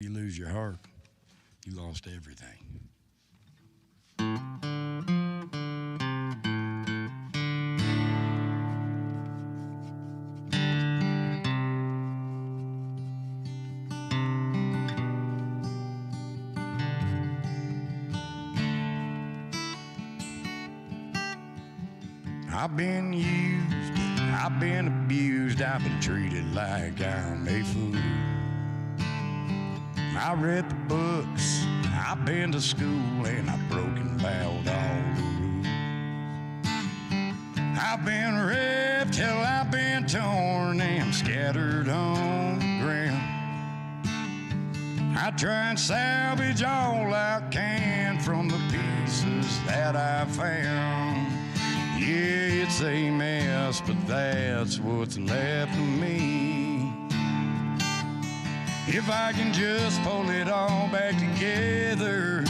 You lose your heart, you lost everything. I've been used, I've been abused, I've been treated like I'm a fool. I read the books, I've been to school, and I've broken about all the rules. I've been ripped till I've been torn and scattered on the ground. I try and salvage all I can from the pieces that I found. Yeah, it's a mess, but that's what's left of me. If I can just pull it all back together,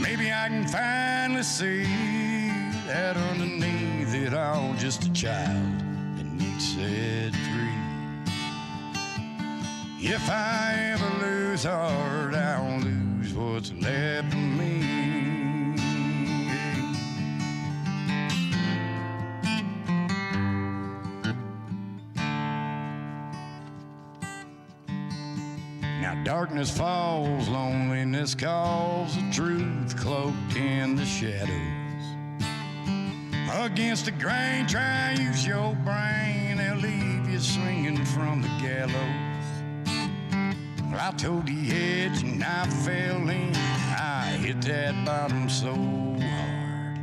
maybe I can finally see that underneath it all, just a child that needs set free. If I ever lose heart, I'll lose what's left of me. Now darkness falls, loneliness calls, the truth cloaked in the shadows. Against the grain, try and use your brain, they'll leave you swinging from the gallows. Well, I told the edge and I fell in, I hit that bottom so hard.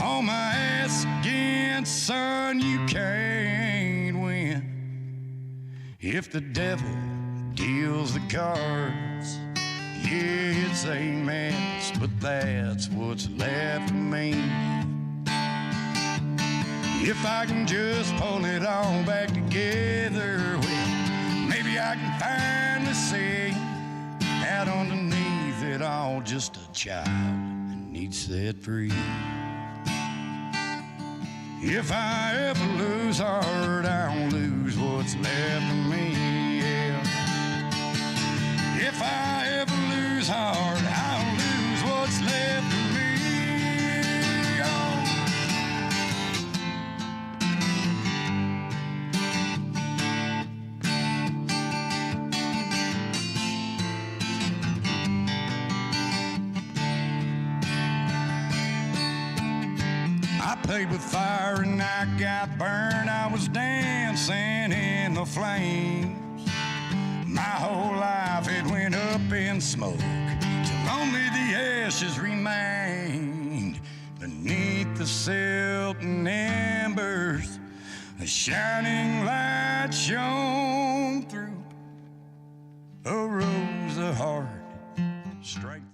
On my ass again, son, you can't win. If the devil deals the cards, yeah, it's a mess, but that's what's left of me. If I can just pull it all back together, well, maybe I can finally see that underneath it all, just a child that needs set free. If I ever lose heart, I'll lose what's left of me, yeah. If I ever lose heart, I'll lose what's left of me. Oh. I played with fire and I got burned. I was dancing in the flames. My whole life it went up in smoke till only the ashes remained. Beneath the silt and embers, a shining light shone through. Arose a heart, strength.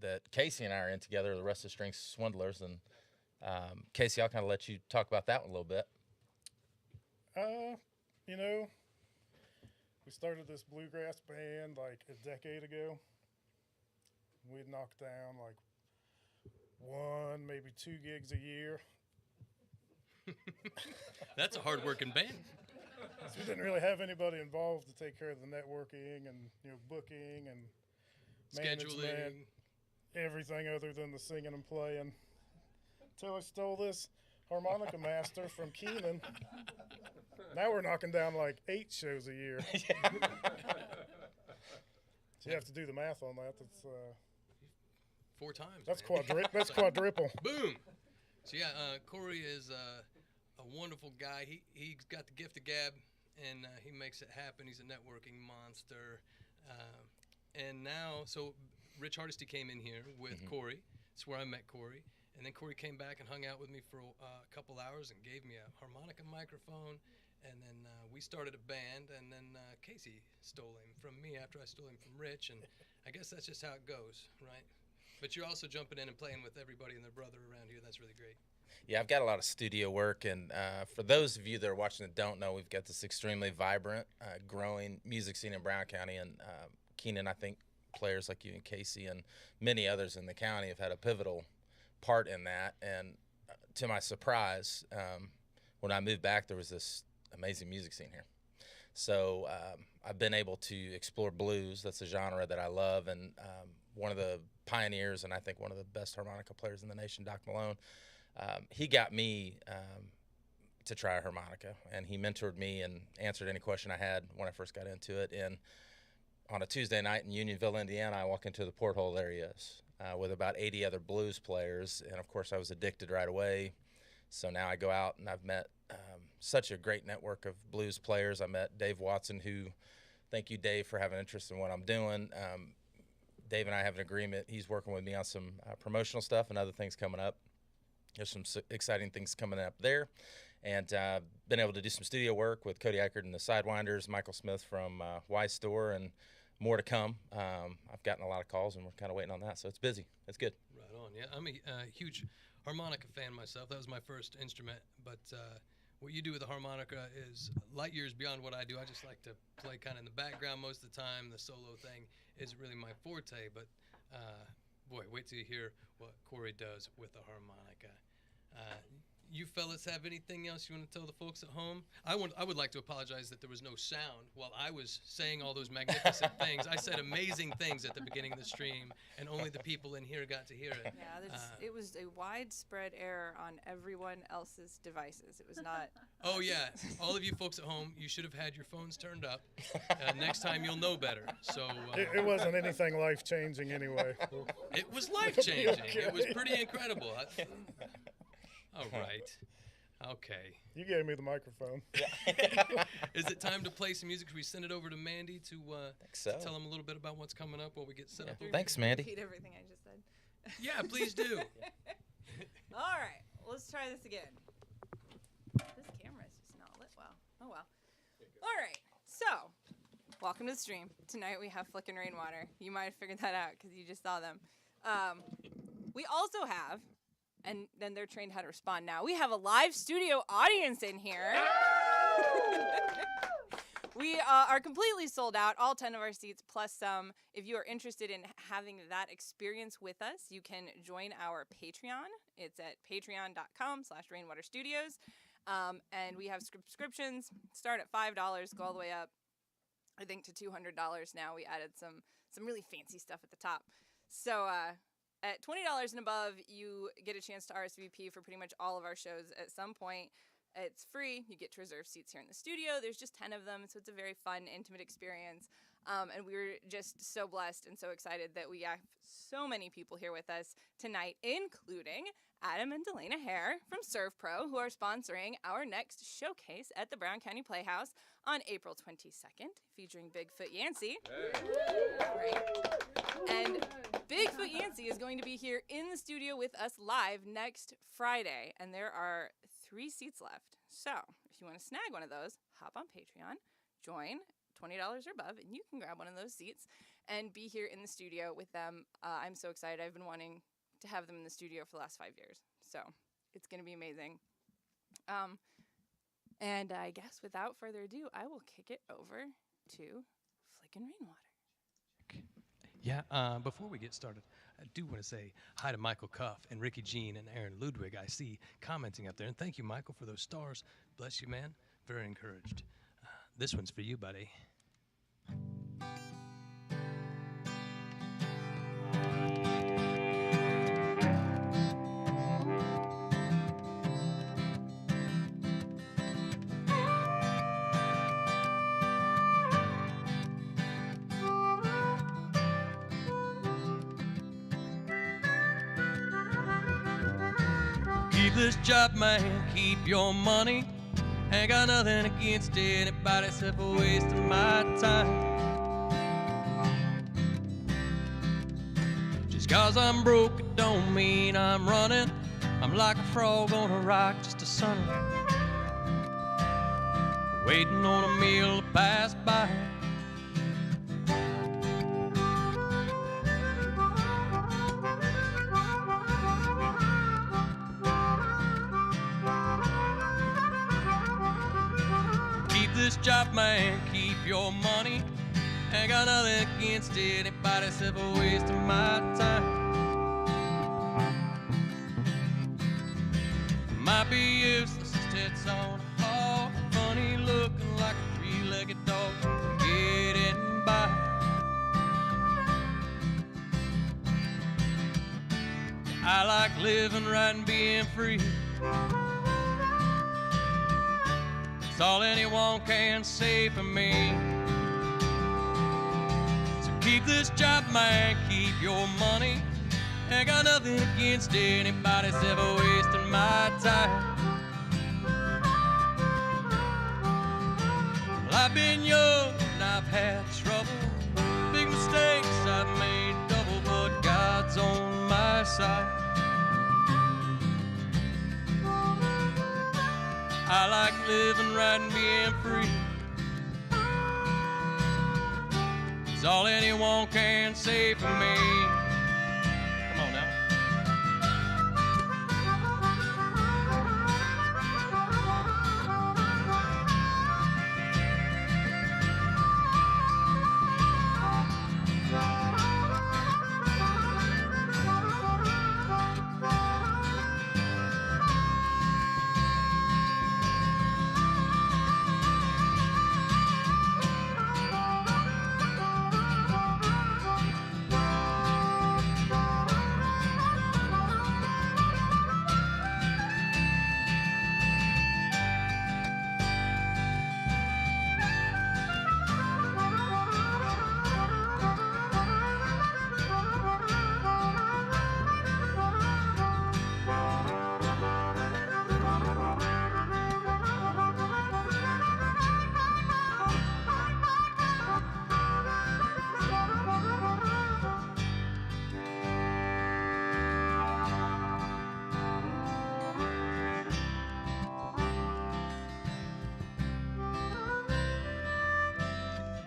that Casey and I are in together, the Rest of Strings Swindlers. And Casey, I'll kind of let you talk about that one a little bit. You know, we started this bluegrass band like a decade ago. We'd knock down like 1, maybe 2 gigs a year. That's a hard-working band. So we didn't really have anybody involved to take care of the networking and booking and Scheduling. management, everything other than the singing and playing. Until I stole this harmonica master from Kenan. Now we're knocking down like 8 shows a year. So you have to do the math on that. That's 4 times. that's man. that's quadruple. Boom. So yeah, Corey is a wonderful guy. He's got the gift of gab, and he makes it happen. He's a networking monster. And now, so Rich Hardesty came in here with Corey. That's where I met Corey. And then Corey came back and hung out with me for a couple hours and gave me a harmonica microphone. And then we started a band, and then Casey stole him from me after I stole him from Rich. And I guess that's just how it goes, right? But you're also jumping in and playing with everybody and their brother around here. That's really great. Yeah, I've got a lot of studio work, and for those of you that are watching that don't know, we've got this extremely vibrant, growing music scene in Brown County, and Kenan, I think players like you and Casey and many others in the county have had a pivotal part in that. And to my surprise, when I moved back, there was this amazing music scene here. So I've been able to explore blues. That's a genre that I love, and one of the pioneers and I think one of the best harmonica players in the nation, Doc Malone, he got me to try a harmonica, and he mentored me and answered any question I had when I first got into it. And on a Tuesday night in Unionville, Indiana, I walk into the porthole areas with about 80 other blues players, and of course I was addicted right away. So now I go out and I've met such a great network of blues players. I met Dave Watson, who, thank you, Dave, for having interest in what I'm doing. Dave and I have an agreement. He's working with me on some promotional stuff and other things coming up. There's some exciting things coming up there. And been able to do some studio work with Cody Eichert and the Sidewinders, Michael Smith from Y Store, and more to come. I've gotten a lot of calls, and we're kind of waiting on that. So it's busy. It's good. Right on. Yeah, I'm a huge harmonica fan myself. That was my first instrument. But what you do with the harmonica is light years beyond what I do. I just like to play kind of in the background most of the time. The solo thing isn't really my forte. But, boy, wait till you hear what Corey does with the harmonica. You fellas have anything else you want to tell the folks at home? I would like to apologize that there was no sound while I was saying all those magnificent things. I said amazing things at the beginning of the stream, and only the people in here got to hear it. Yeah, it was a widespread error on everyone else's devices. It was not. Oh yeah, all of you folks at home, you should have had your phones turned up. Next time you'll know better. So It wasn't anything life-changing anyway. it was life-changing. It was pretty incredible. All right. Okay. You gave me the microphone. Is it time to play some music? Should we send it over to Mandy to tell them a little bit about what's coming up while we get set up? Thanks, Mandy. Repeat everything I just said. Yeah, please do. All right, let's try this again. This camera is just not lit well. Oh well. All right, so welcome to the stream. Tonight we have Kenan Rainwater. You might have figured that out because you just saw them. We also have, and then they're trained how to respond now. We have a live studio audience in here. We are completely sold out, all 10 of our seats, plus some. If you are interested in having that experience with us, you can join our Patreon. It's at patreon.com/rainwaterstudios. And we have subscriptions, start at $5, go all the way up, I think, to $200 now. We added some really fancy stuff at the top. So at $20 and above, you get a chance to RSVP for pretty much all of our shows at some point. It's free. You get to reserve seats here in the studio. There's just 10 of them, so it's a very fun, intimate experience. And we're just so blessed and so excited that we have so many people here with us tonight, including Adam and Delana Hare from Serve Pro, who are sponsoring our next showcase at the Brown County Playhouse on April 22nd, featuring Bigfoot Yancey. Right. And Bigfoot Yancey is going to be here in the studio with us live next Friday, and there are 3 seats left. So if you want to snag one of those, hop on Patreon, join $20 or above, and you can grab one of those seats. and be here in the studio with them. I'm so excited. I've been wanting to have them in the studio for the last 5 years, so it's going to be amazing. And I guess without further ado, I will kick it over to Kenan Rainwater. Yeah, before we get started, I do want to say hi to Michael Cuff and Ricky Jean and Aaron Ludwig. I see commenting up there. And thank you, Michael, for those stars. Bless you, man. Very encouraged. This one's for you, buddy. Keep this job, man, keep your money. Ain't got nothing against anybody except for wasting my time. Just cause I'm broke, it don't mean I'm running. I'm like a frog on a rock, just a sunny, waiting on a meal to pass by. This job, man, keep your money. Ain't got nothing against anybody except for wasting my time. Might be useless as tits on a hog, funny looking like a three-legged dog, getting by. I like living right and being free. It's all anyone can say for me. So keep this job, man, keep your money. Ain't got nothing against anybody that's ever wasting my time. Well, I've been young and I've had trouble. Big mistakes I've made double, but God's on my side. I like living right and being free. It's all anyone can say for me. Come on now.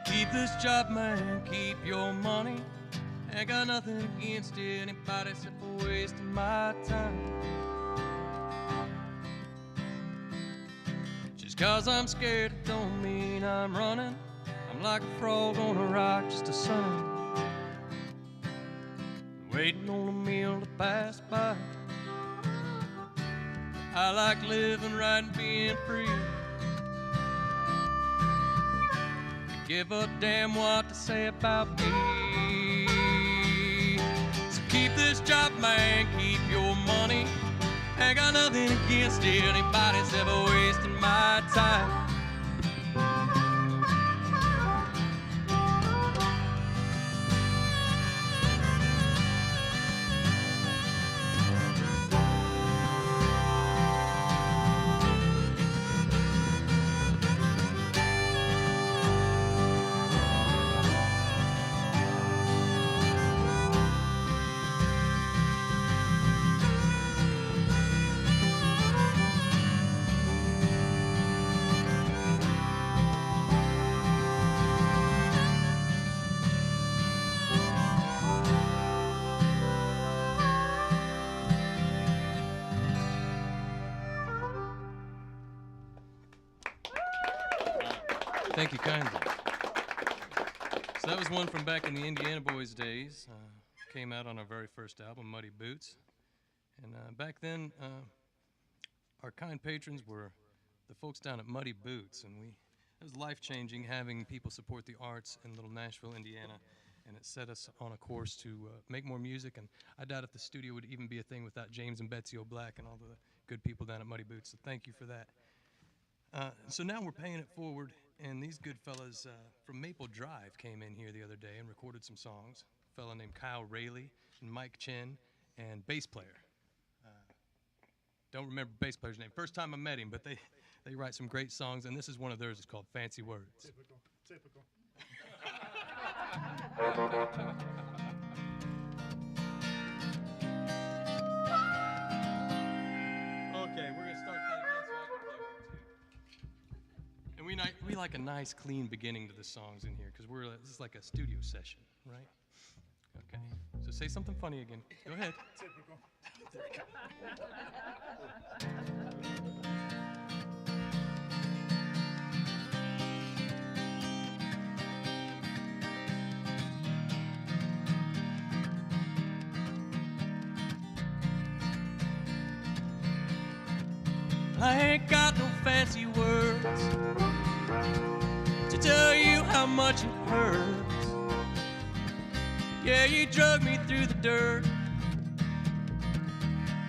Keep this job, man, keep your money. Ain't got nothing against anybody except for wasting my time. Just cause I'm scared, it don't mean I'm running. I'm like a frog on a rock, just a sunny, waiting on a meal to pass by. I like living right and being free. Give a damn what to say about me. So keep this job, man, keep your money. Ain't got nothing against anybody that's ever wasting my time. Thank you kindly. So that was one from back in the Indiana Boys days. Came out on our very first album, Muddy Boots. And back then, our kind patrons were the folks down at Muddy Boots, and it was life-changing having people support the arts in little Nashville, Indiana, and it set us on a course to make more music, and I doubt if the studio would even be a thing without James and Betsy O'Black and all the good people down at Muddy Boots, so thank you for that. So now we're paying it forward, and these good fellas from Maple Drive came in here the other day and recorded some songs. A fella named Kyle Rayleigh and Mike Chin and bass player. Don't remember bass player's name. First time I met him, but they write some great songs, and this is one of theirs. It's called Fancy Words. Typical. Okay, we're gonna start that again so I can play one too. And we like a nice, clean beginning to the songs in here because this is like a studio session, right? Okay. So say something funny again. Go ahead. Typical. I ain't got no fancy words to tell you how much it hurts. Yeah, you drug me through the dirt.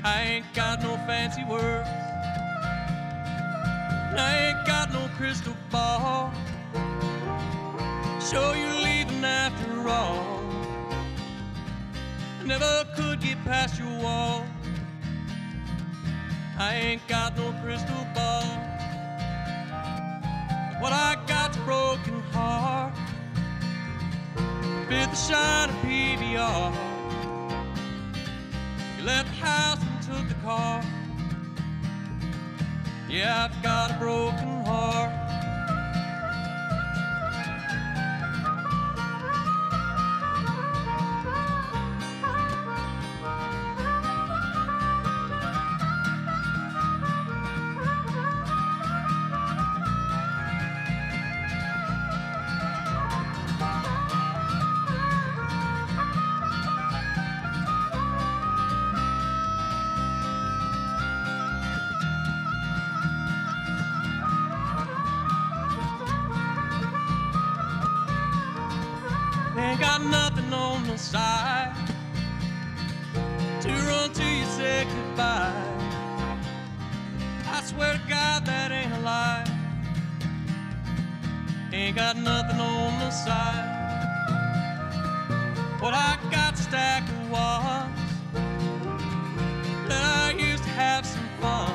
I ain't got no fancy words. I ain't got no crystal ball. Sure you're leaving after all. I never could get past your wall. I ain't got no crystal ball. But what I got's a broken heart. Fit the shine of PBR. You left the house and took the car. Yeah, I've got a broken heart. Ain't got nothing on the side to run till you say goodbye. I swear to God that ain't a lie. Ain't got nothing on the side. What I got stacked was that I used to have some fun.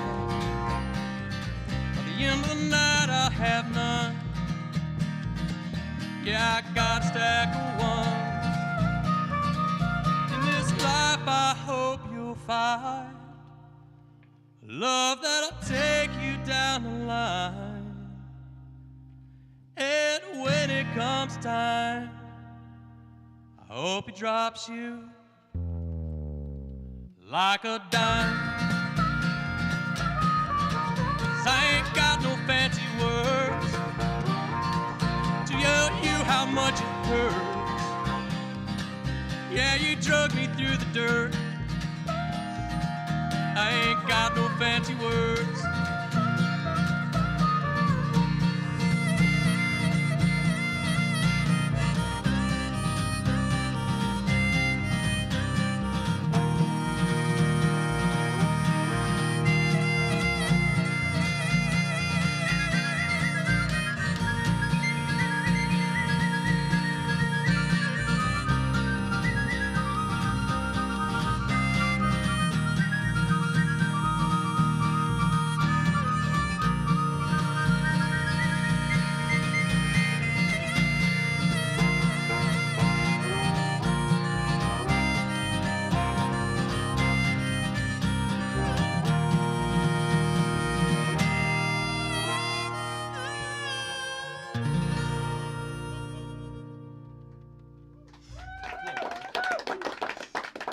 By the end of the night I'll have none. Yeah, I got a stack of ones. In this life I hope you'll find love that'll take you down the line. And when it comes time, I hope he drops you like a dime. 'Cause I ain't got no fancy words to tell you how much it hurts. Yeah, you drug me through the dirt. I ain't got no fancy words.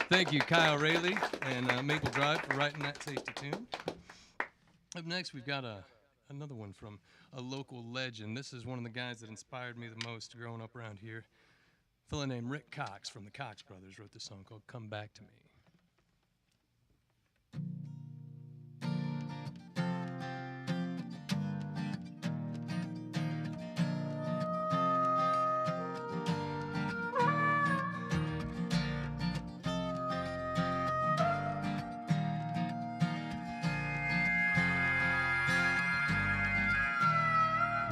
Thank you, Kyle Rayleigh and Maple Drive for writing that tasty tune. Up next, we've got a another one from a local legend. This is one of the guys that inspired me the most growing up around here. A fella named Rick Cox from the Cox Brothers wrote this song called Come Back to Me.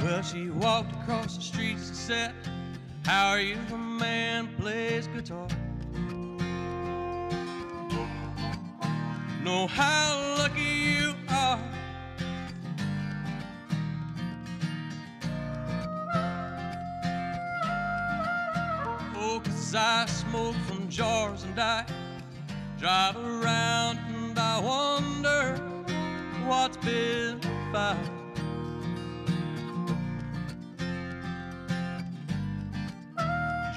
Well, she walked across the street and said, how are you, a man plays guitar? Know how lucky you are. Oh, 'cause I smoke from jars and I drive around and I wonder what's been found.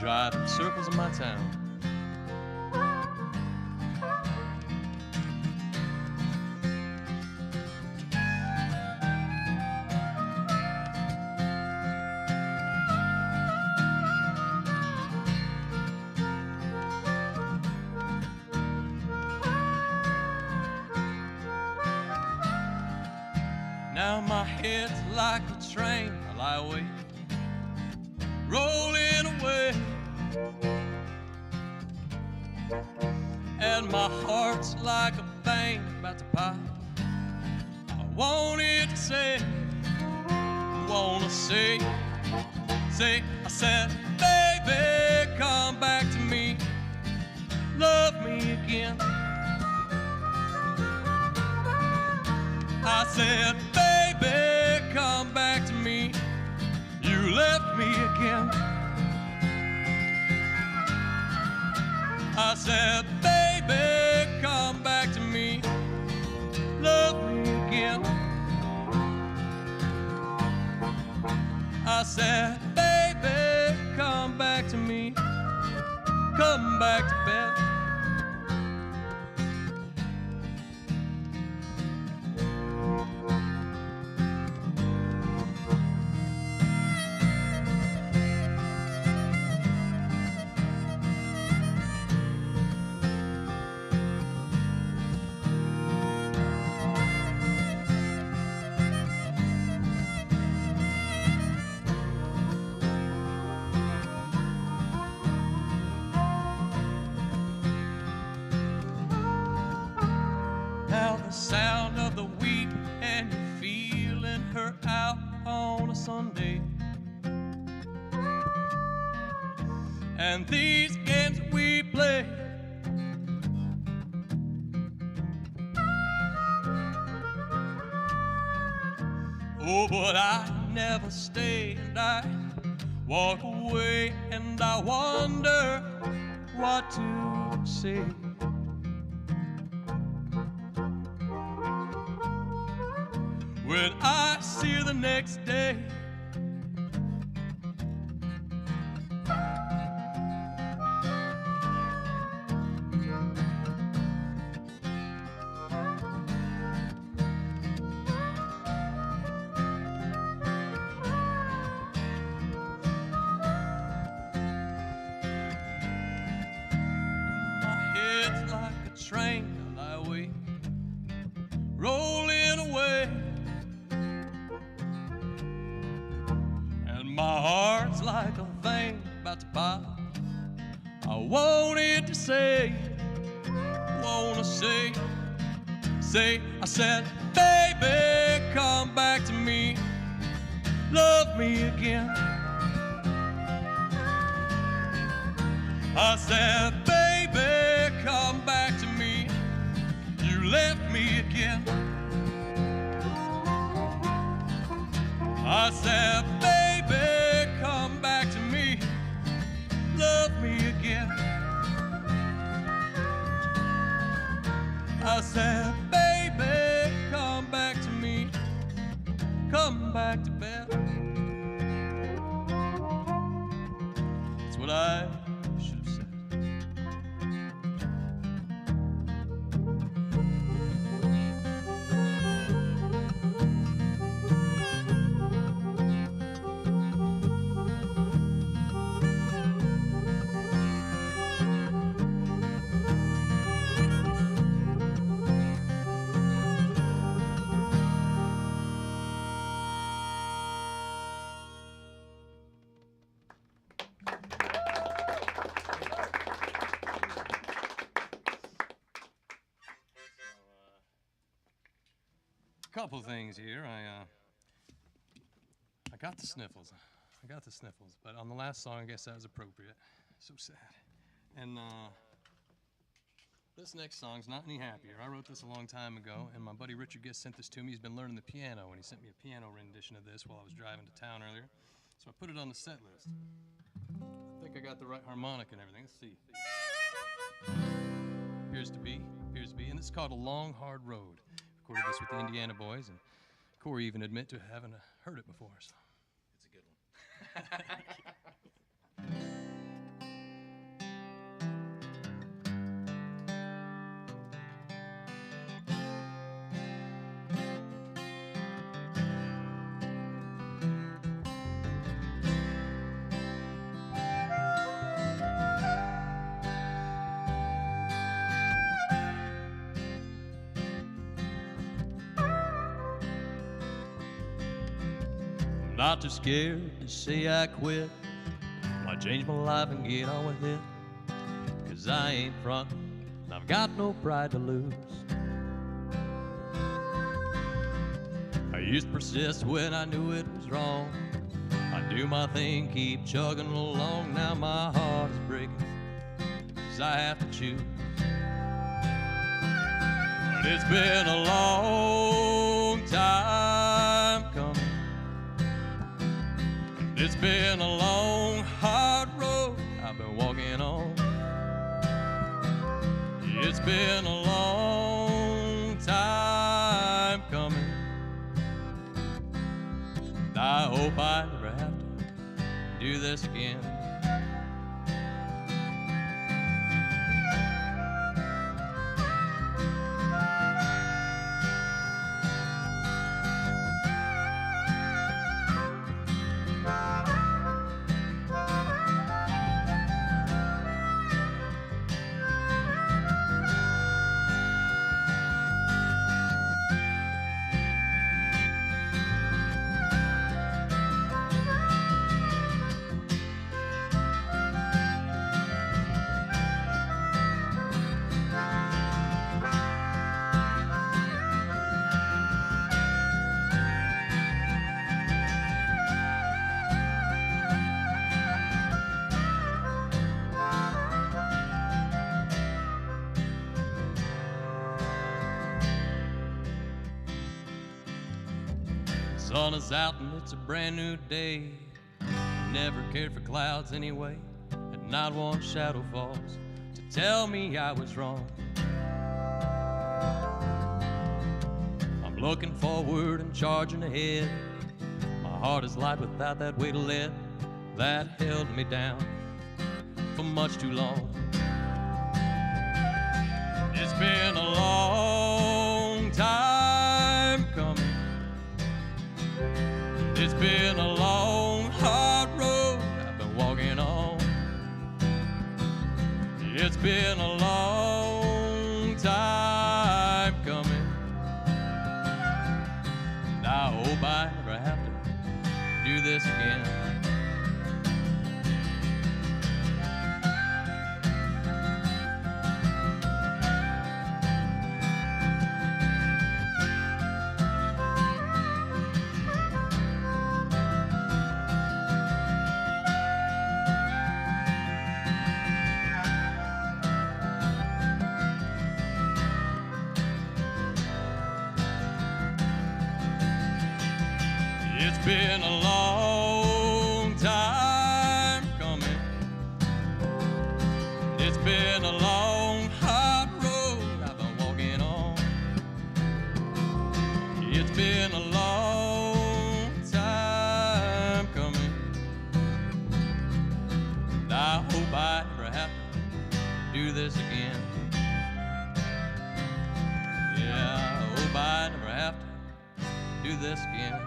Driving circles in my town. Now my head's like a train, I lie awake, rolling away. And my heart's like a bang about to pop. I wanted to say, wanna say, I said, baby, come back to me, love me again. I said, baby, come back to me, you left me again. I said, baby, come back to me, love me again. I said, baby, come back to me, come back to bed. Now the sound of the wheat and you're feeling her out on a Sunday. And these games that we play, oh, but I never stay and I walk away and I wonder what to say. When I see her the next day, my head's like a train, I lie awake, rolling away. My heart's like a vein about to pop. I wanted to say, wanna say, I said, baby, come back to me, love me again. I said, baby, come back to me, you left me again. I said, baby, come back to me, love me again. I said, baby, come back to me, come back to bed. That's what I should have said. couple things here. I got the sniffles. But on the last song, I guess that was appropriate. So sad. And this next song's not any happier. I wrote this a long time ago, and my buddy Richard Giss sent this to me. He's been learning the piano, and he sent me a piano rendition of this while I was driving to town earlier. So I put it on the set list. I think I got the right harmonic and everything. Let's see. Appears to be. And it's called A Long Hard Road. Recorded this with the Indiana Boys, and Corey even admit to having heard it before. So. It's a good one. Not too scared to say I quit. I change my life and get on with it. 'Cause I ain't frontin', and I've got no pride to lose. I used to persist when I knew it was wrong. I do my thing, keep chugging along. Now my heart is breaking, 'cause I have to choose. But it's been a long time coming. It's been a long, hard road I've been walking on. It's been a long time coming. I hope I never have to do this again. Sun is out and it's a brand new day. Never cared for clouds anyway. And not one shadow falls to tell me I was wrong. I'm looking forward and charging ahead. My heart is light without that weight of lead that held me down for much too long. It's been a long time coming. It's been a long, hard road I've been walking on. It's been a long time coming. And I hope I never have to do this again. It's been a long time coming. It's been a long, hard road I've been walking on. It's been a long time coming. And I hope I never have to do this again. Yeah, I hope I never have to do this again.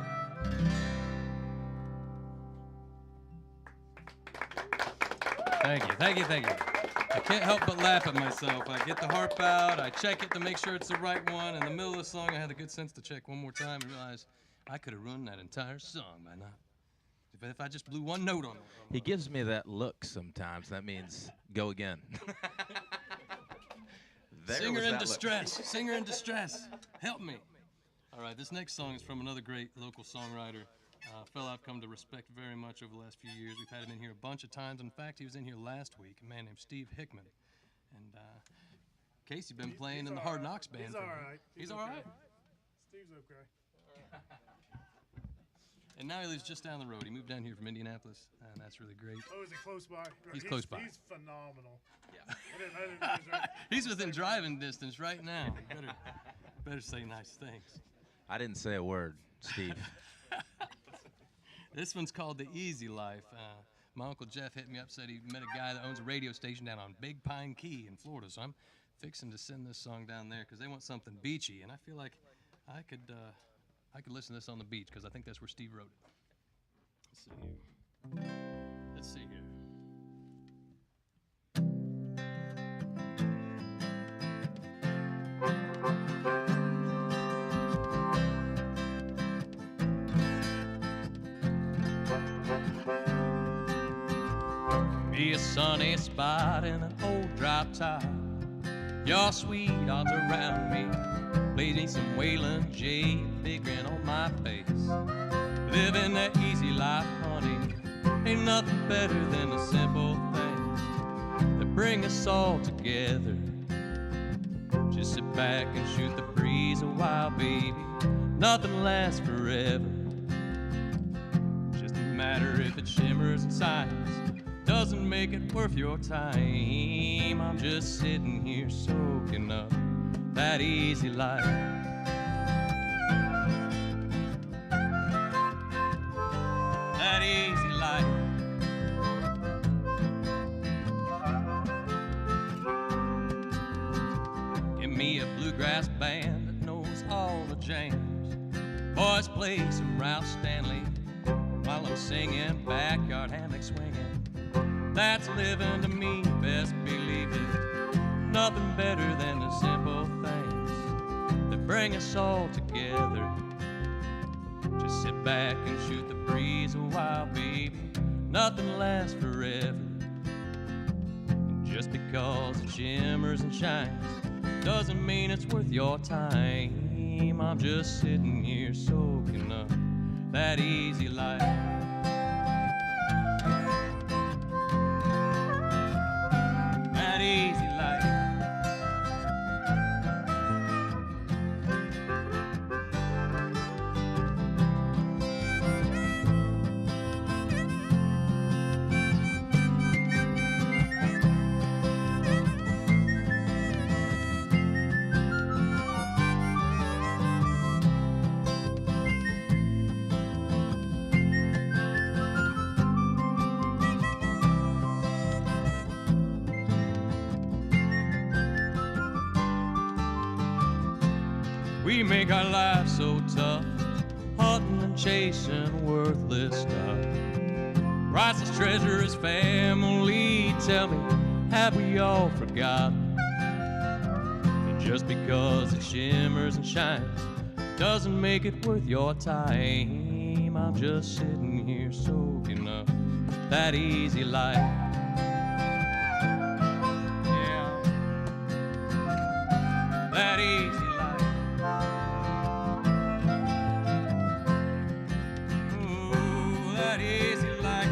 Thank you. I can't help but laugh at myself. I get the harp out, I check it to make sure it's the right one. In the middle of the song, I had the good sense to check one more time and realize I could have ruined that entire song by now. If I just blew one note on it. He gives me that look sometimes. That means go again. Singer in distress. Help me. All right, this next song is from another great local songwriter, a fellow I've come to respect very much over the last few years. We've had him in here a bunch of times. In fact, he was in here last week, a man named Steve Hickman. And Casey's been playing in the Hard Knocks band. He's all right. He's all right? Steve's okay. And now he lives just down the road. He moved down here from Indianapolis, and that's really great. Oh, is he close by? He's close by. He's phenomenal. Yeah. I didn't know he was right. He's within driving distance right now. Better say nice things. I didn't say a word, Steve. This one's called The Easy Life. My Uncle Jeff hit me up, said he met a guy that owns a radio station down on Big Pine Key in Florida, so I'm fixing to send this song down there because they want something beachy, and I feel like I could listen to this on the beach because I think that's where Steve wrote it. Let's see here. Be a sunny spot in an old drop top. Your sweet arms around me. Plays me some Waylon J, big grin on my face. Living that easy life, honey. Ain't nothing better than the simple things that bring us all together. Just sit back and shoot the breeze a while, baby. Nothing lasts forever. Just a matter if it shimmers and sighs. Doesn't make it worth your time. I'm just sitting here soaking up that easy life. That easy life. Give me a bluegrass band that knows all the jams. Boys play some Ralph Stanley while I'm singing backyard hammock swinging. That's living to me, best believe it. Nothing better than the simple things that bring us all together. Just sit back and shoot the breeze a while, baby. Nothing lasts forever. And just because it shimmers and shines doesn't mean it's worth your time. I'm just sitting here soaking up that easy life. Easy life. We make our lives so tough, hunting and chasing worthless stuff. Priceless treasure is family. Tell me, have we all forgotten that just because it shimmers and shines doesn't make it worth your time? I'm just sitting here soaking up that easy life. Yeah, that easy life. Easy life.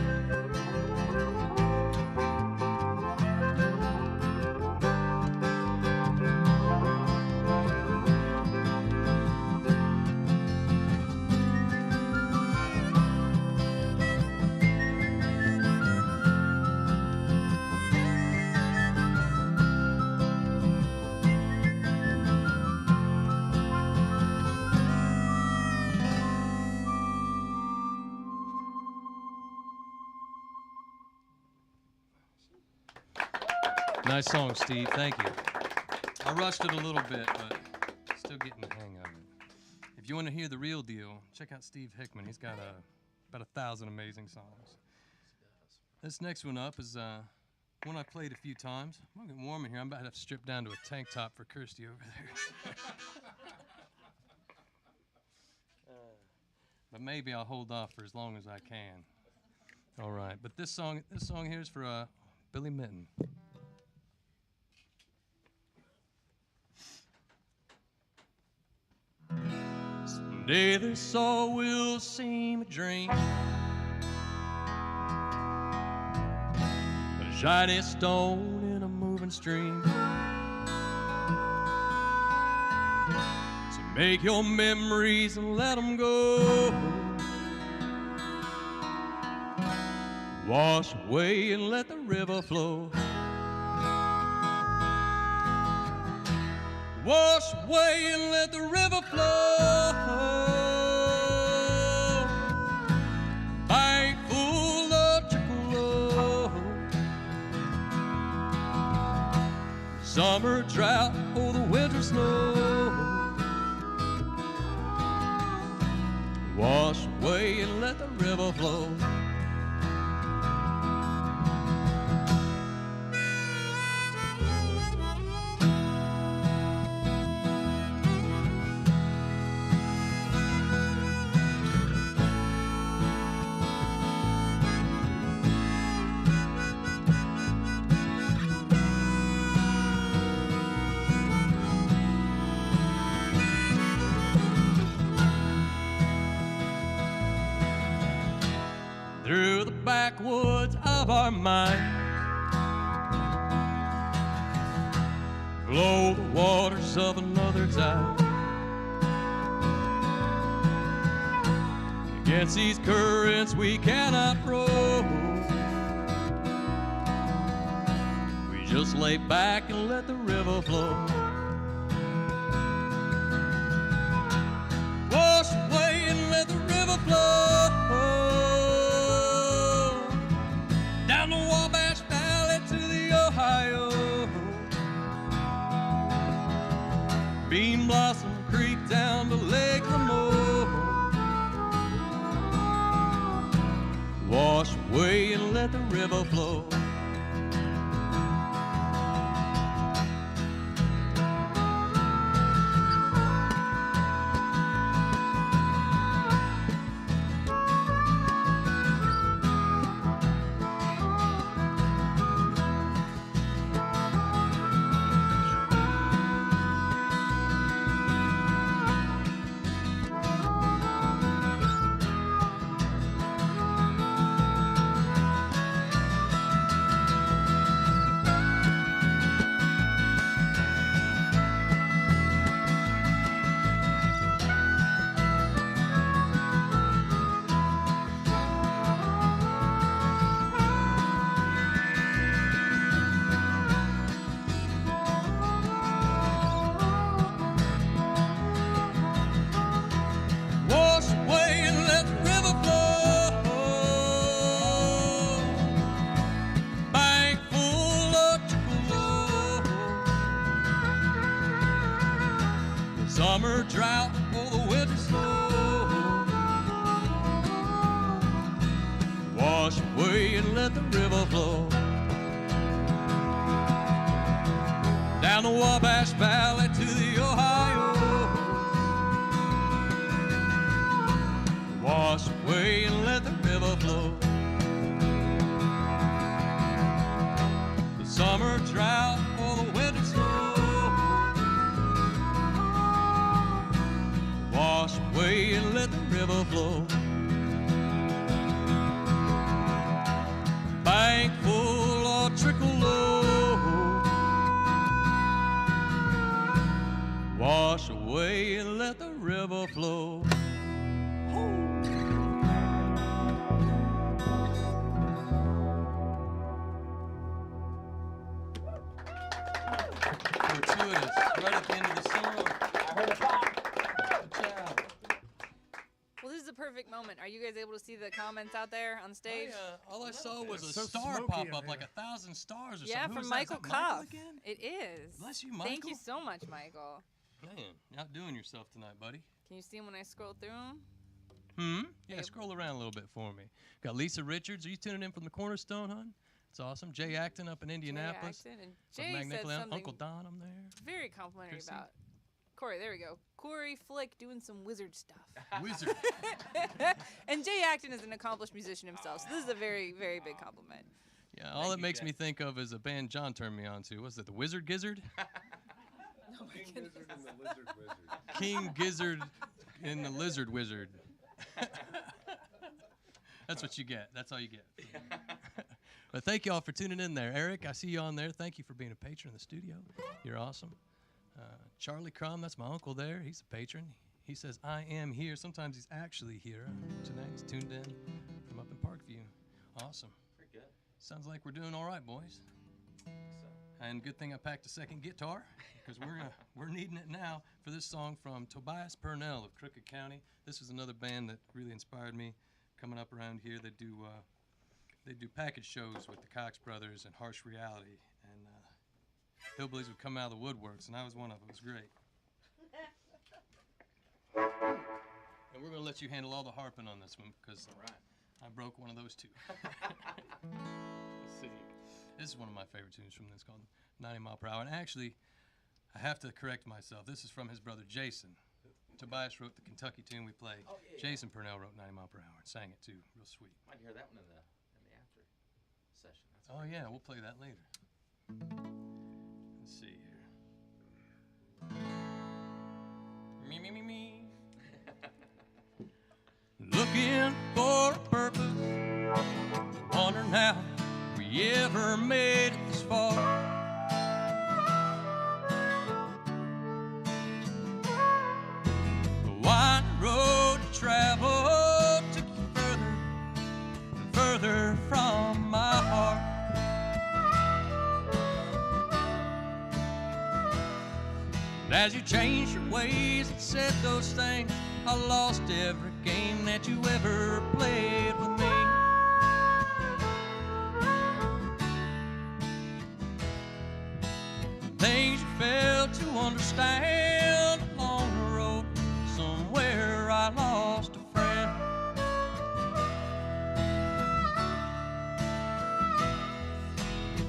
Nice song, Steve. Thank you. I rushed it a little bit, but still getting the hang of it. If you want to hear the real deal, check out Steve Hickman. He's got about 1,000 amazing songs. This next one up is one I played a few times. I'm getting warm in here. I'm about to have to strip down to a tank top for Kirsty over there. But maybe I'll hold off for as long as I can. All right. But this song here is for Billy Minton. Someday this all will seem a dream, a shiny stone in a moving stream. So make your memories and let them go. Wash away and let the river flow. Wash away and let the river flow. Bank full of trickle. Summer drought or the winter snow. Wash away and let the river flow. Through the backwoods of our mind flow the waters of another time. Against these currents we cannot row. We just lay back and let the river flow. Wash away and let the river flow. Down the Wabash Valley to the Ohio. Bean Blossom Creek down to Lake Lamoille. Wash away and let the river flow. Summer drought or the winter snow. Wash away and let the river flow. Down the Wabash Valley to the Ohio. Wash away and let the river flow. The summer drought or the winter snow. Wash away and let the river flow. Bank full or trickle low. Wash away and let the river flow. Gratuitous, right at the end of the song. I heard a pop. Well, this is a perfect moment. Are you guys able to see the comments out there on stage? All I saw was a so star smoky pop in up, here. like 1,000 stars or Yeah, something. Who from is that? Michael Is that Michael Cuff. again? It is. Bless you, Michael. Thank you so much, Michael. Man, you're outdoing yourself tonight, buddy. Can you see him when I scroll through them? Yeah, scroll around a little bit for me. Got Lisa Richards. Are you tuning in from the Cornerstone, hon? It's awesome. Jay Acton up in Indianapolis. Jay Acton, and From Jay said Magnificent. something Uncle Don, I'm there. very complimentary Chrissy? about Corey. There we go. Corey Flick doing some wizard stuff. Wizard. And Jay Acton is an accomplished musician himself, so this is a very, very big compliment. Yeah, all it makes me think of is a band John turned me on to. Was it the Wizard Gizzard? Oh my King goodness. Gizzard and the Lizard Wizard. King Gizzard. in the Lizard Wizard. That's what you get. That's all you get. But thank you all for tuning in there. Eric, I see you on there. Thank you for being a patron in the studio. You're awesome. Charlie Crum, that's my uncle there. He's a patron. He says, I am here. Sometimes he's actually here. Tonight he's tuned in from up in Parkview. Awesome. Pretty good. Sounds like we're doing all right, boys. And good thing I packed a second guitar, because we're needing it now for this song from Tobias Purnell of Crooked County. This is another band that really inspired me coming up around here. They do package shows with the Cox Brothers and Harsh Reality, and hillbillies would come out of the woodworks, and I was one of them. It was great. And we're going to let you handle all the harping on this one, because I broke one of those too. Let's see. This is one of my favorite tunes from this, called 90 Mile Per Hour. And actually, I have to correct myself. This is from his brother Jason. Tobias wrote the Kentucky tune we played. Oh, yeah, yeah. Jason Purnell wrote 90 Mile Per Hour and sang it too. Real sweet. Might hear that one in the after session. That's Oh yeah, we'll play that later. Let's see here. Me, me, me, me. Looking for a purpose, wondering how we ever made it this far. The wide road to travel took you further and further from my heart. And as you changed your ways and said those things, I lost every game that you ever played with me. Things you failed to understand along the road, somewhere I lost a friend.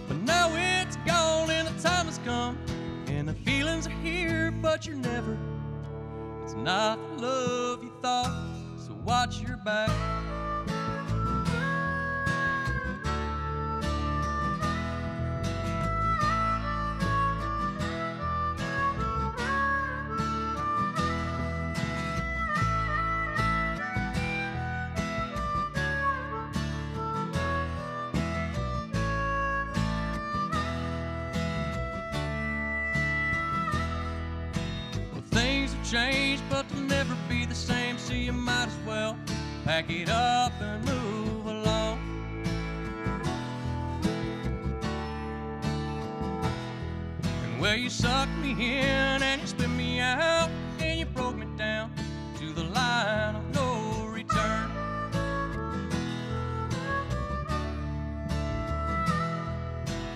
But now it's gone and the time has come, and the feelings are here, but you're never. It's not the love you thought, so watch your back. Change, but they'll never be the same, so you might as well pack it up and move along. And well, you sucked me in and you spit me out, and you broke me down to the line of no return.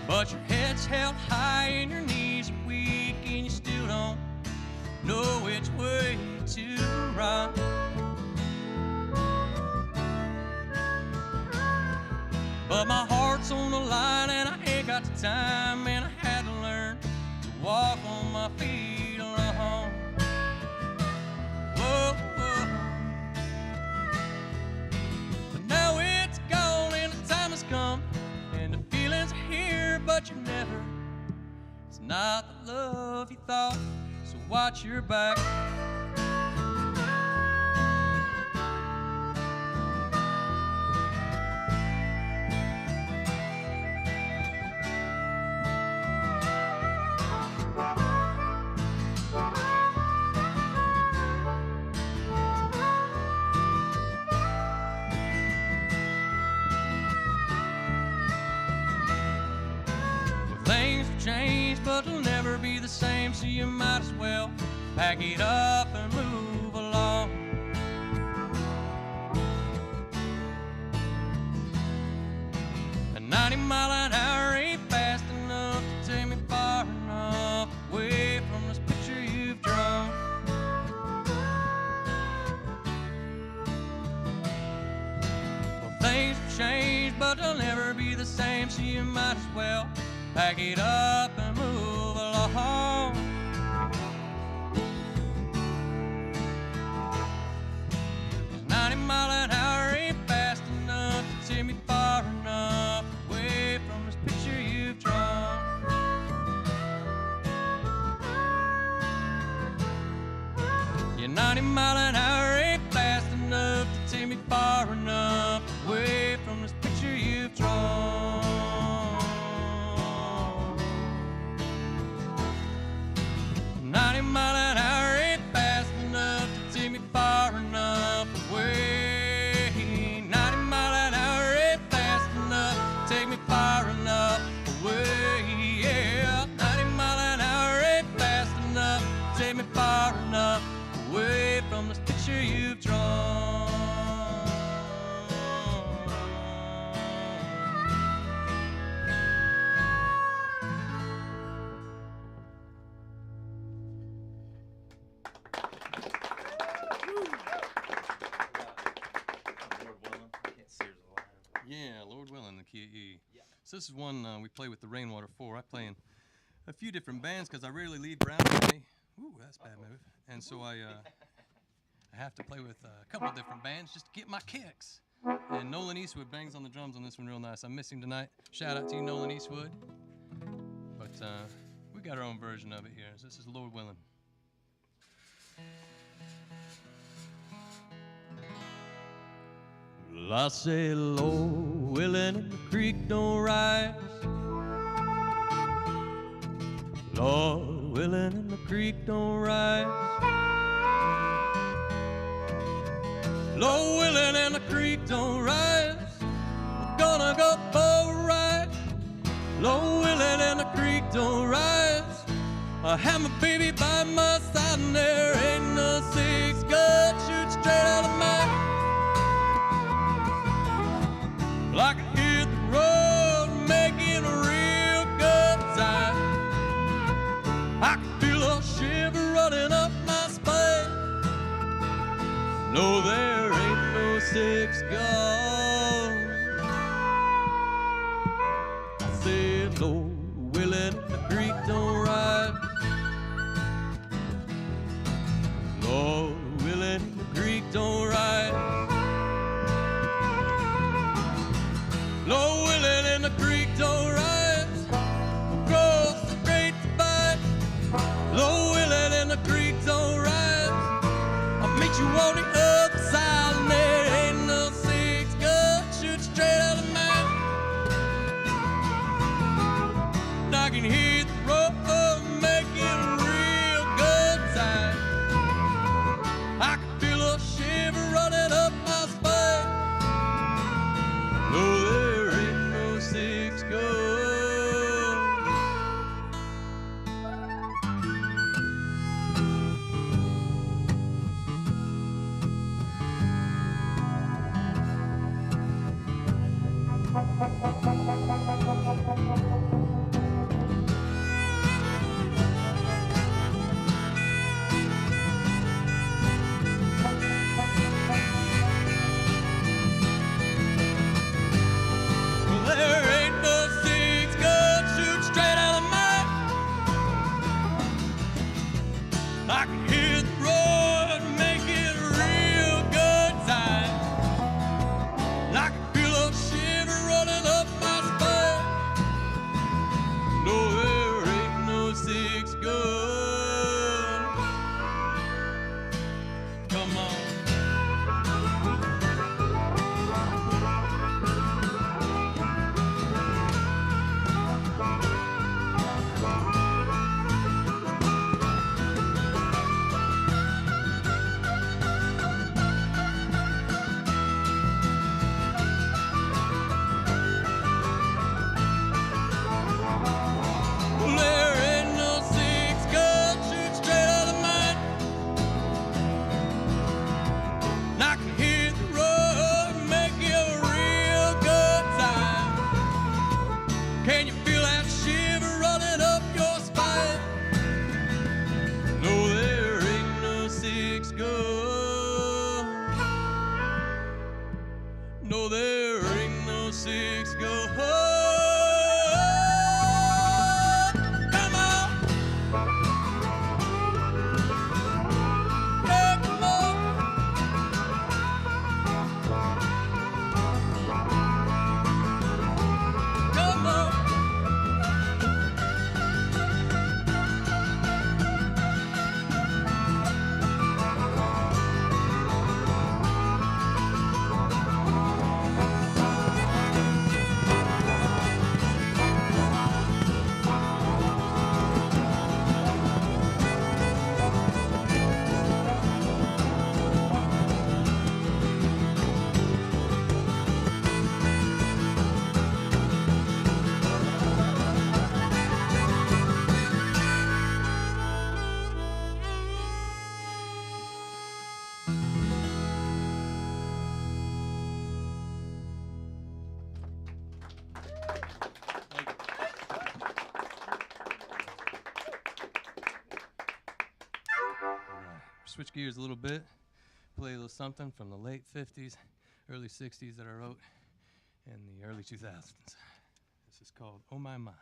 But your head's held high and your knees are weak, and you still don't know which way to run. But my heart's on the line and I ain't got the time, and I had to learn to walk on my feet alone. Whoa, whoa. But now it's gone and the time has come, and the feelings are here, but you're never. It's not the love you thought, so watch your back. Things have changed, but they'll never be the same, so you might as well pack it up and move along. A 90 mile an hour ain't fast enough to take me far enough away from this picture you've drawn. Well, things have changed, but they'll never be the same, so you might as well pack it up and move along. 90 mile an hour ain't fast enough to take me far enough away from this picture you've drawn. Yeah, 90 mile an hour REE. So this is one we play with the Rainwater 4. I play in a few different bands because I rarely leave Brown County. Ooh, that's a bad move. And so I have to play with a couple different bands just to get my kicks. And Nolan Eastwood bangs on the drums on this one real nice. I miss him tonight. Shout out to you, Nolan Eastwood. But we got our own version of it here. So this is Lord Willing. Well, I say, Lord willing, and the creek don't rise. Lord willing, and the creek don't rise. Lord willing, and the creek don't rise. We're gonna go for a ride. Lord willing, and the creek don't rise. I have my baby by my side, and there ain't no six gun shoot straight out of my. I can hear the road making a real good time. I can feel a shiver running up my spine. No, there ain't no six gun. I said, Lord willing, the creek don't rise. Lord willing, the creek don't rise. Lord willing, and the creek don't rise. Across the great divide. Lord willing, and the creek don't rise. I'll meet you on the other side, and there ain't no six gun shoot straight out of mine. And I can hear the road making a real good time. I can feel a shiver running up my spine. No, there ain't no six gun. Well, there ain't no six gun shoot straight out of mine. I can hear the road making a real good time. And I can feel a shiver running up my spine. No, there ain't no six gun. Come on. Well, there ain't no six gun shoot straight out of mine. And I can hear the road making a real good time. Can you feel that shiver running up your spine? No, there ain't no six gun. No, there ain't no six gun. Come on. Yeah, come on. Come on. Switch gears a little bit, play a little something from the late 50s, early 60s that I wrote. in the early 2000s. This is called Oh My My.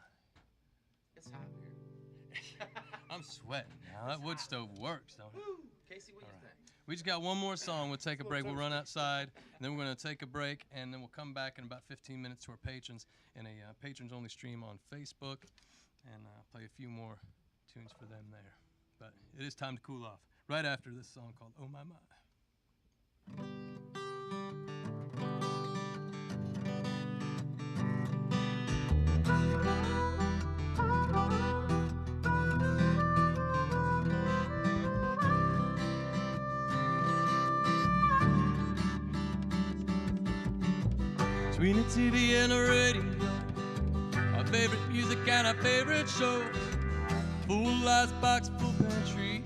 It's hot here. I'm sweating now. That wood stove works, don't it? Woo! Casey, what do you think? We just got one more song. We'll take a break. We'll run outside, and then we're going to take a break, and then we'll come back in about 15 minutes to our patrons in a patrons-only stream on Facebook, and play a few more tunes for them there. But it is time to cool off right after this song called Oh My My. Between the TV and the radio, our favorite music and our favorite shows, full icebox, full pantry,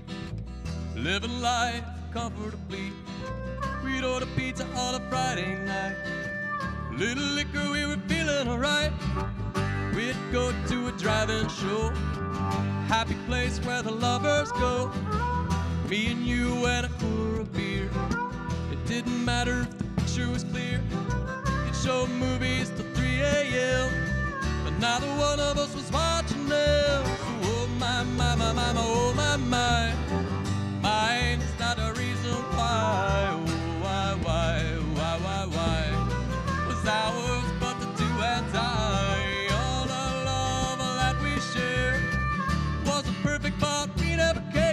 living life comfortably. We'd order pizza on a Friday night, little liquor, we were feeling alright. We'd go to a drive-in show, happy place where the lovers go. Me and you and a cooler of beer, it didn't matter if the picture was clear. Show movies till 3 a.m. But neither one of us was watching them. So oh my, my, my, my, my, oh my, my. Mine is not a reason why. Oh why was ours but the do and die. All the love that we shared wasn't perfect, but we never cared.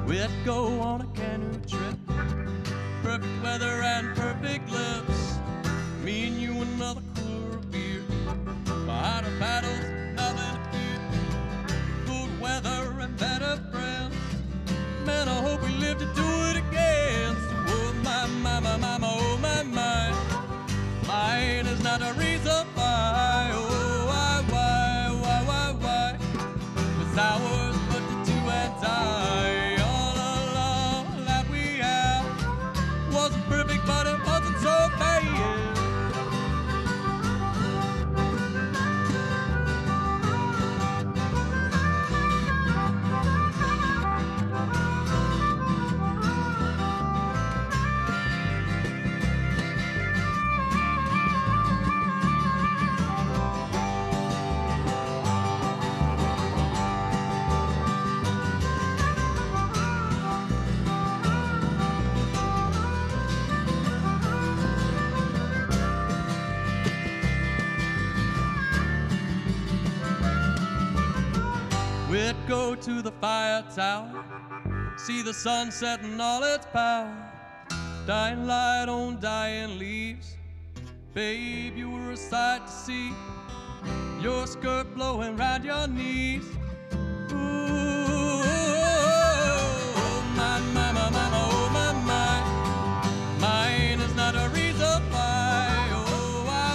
We'd go on a canoe trip, perfect weather and perfect lips. Me and you another cooler of beer, behind our paddles, nothing to fear. Good weather and better friends. Man, I hope we live to do it again. So oh my, my, my, my, my, oh my, my. Mine is not a reason why. Oh why. Was ours but to do and die. Wasn't perfect, but it wasn't so bad. We'd go to the fire tower, see the sunset in all its power. Dying light on dying leaves. Babe, you were a sight to see. Your skirt blowing round your knees. Ooh, oh my, my, my, my, oh my, my. Mine is not a reason why. Oh, why.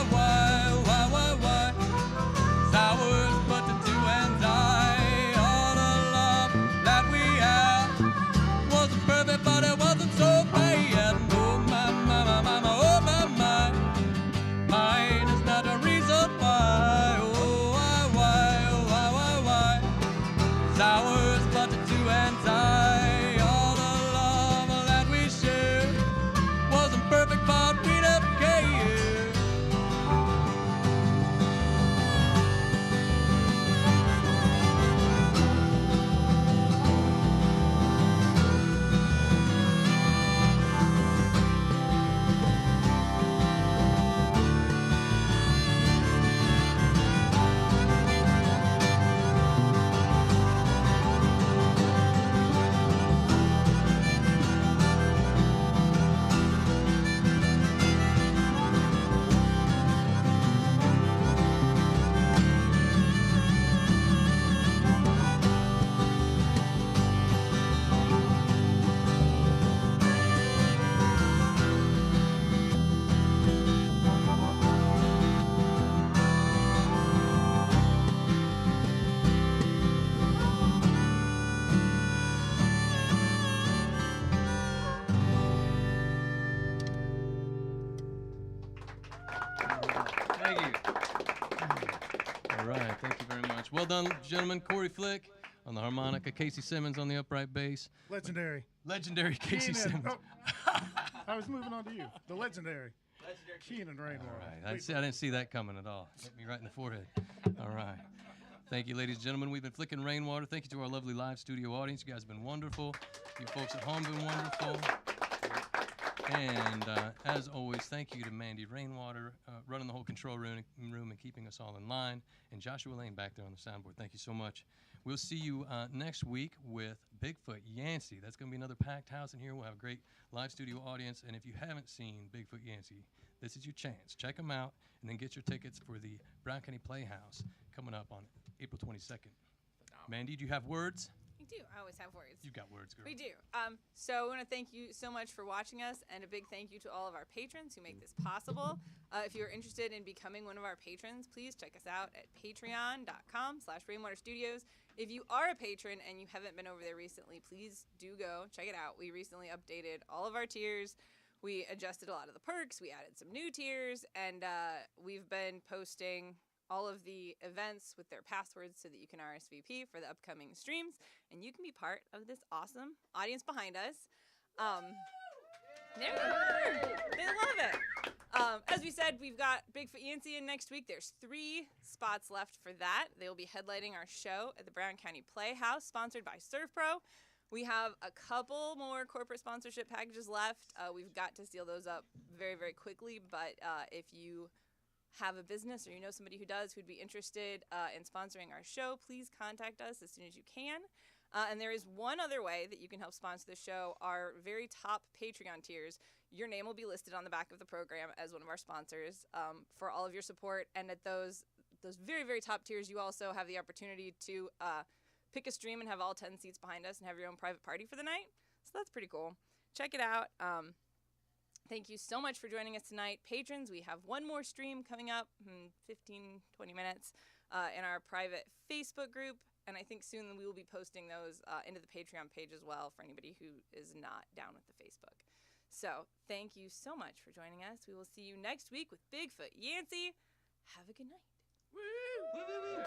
It's ours but to do and die. All the love that we had wasn't perfect, but it wasn't so bad. Oh my, my, my, my, my, oh my, my. Mine is not a reason why. Oh, why. Well done, gentlemen. Corey Flick on the harmonica, Casey Simmons on the upright bass. Legendary. Legendary Casey Kenan. Simmons. Oh, I was moving on to you. The legendary. Kenan Rainwater. All right. I didn't see that coming at all. Hit me right in the forehead. All right. Thank you, ladies and gentlemen. We've been flicking rainwater. Thank you to our lovely live studio audience. You guys have been wonderful. You folks at home have been wonderful. And as always, thank you to Mandy Rainwater, running the whole control room and keeping us all in line. And Joshua Lane back there on the soundboard. Thank you so much. We'll see you next week with Bigfoot Yancey. That's going to be another packed house in here. We'll have a great live studio audience. And if you haven't seen Bigfoot Yancey, this is your chance. Check them out and then get your tickets for the Brown County Playhouse coming up on April 22nd. Mandy, do you have words? I do. I always have words. You got words, girl. We do. So I want to thank you so much for watching us, and a big thank you to all of our patrons who make this possible. If you're interested in becoming one of our patrons, please check us out at patreon.com/rainwaterstudios. If you are a patron and you haven't been over there recently, please do go check it out. We recently updated all of our tiers. We adjusted a lot of the perks. We added some new tiers, and we've been posting all of the events with their passwords so that you can RSVP for the upcoming streams, and you can be part of this awesome audience behind us. They love it. As we said, we've got Bigfoot Yancey in next week. There's 3 spots left for that. They will be headlining our show at the Brown County Playhouse, sponsored by Surf Pro. We have a couple more corporate sponsorship packages left. We've got to seal those up very, very quickly, but if you have a business or you know somebody who does who'd be interested in sponsoring our show, please contact us as soon as you can. And there is one other way that you can help sponsor the show. Our very top Patreon tiers, your name will be listed on the back of the program as one of our sponsors for all of your support. And at those very, very top tiers, you also have the opportunity to pick a stream and have all 10 seats behind us and have your own private party for the night. So that's pretty cool. Check it out. Thank you so much for joining us tonight. Patrons, we have one more stream coming up in 15, 20 minutes in our private Facebook group. And I think soon we will be posting those into the Patreon page as well for anybody who is not down with the Facebook. So thank you so much for joining us. We will see you next week with Bigfoot Yancey. Have a good night. Woo! Woo, woo, woo.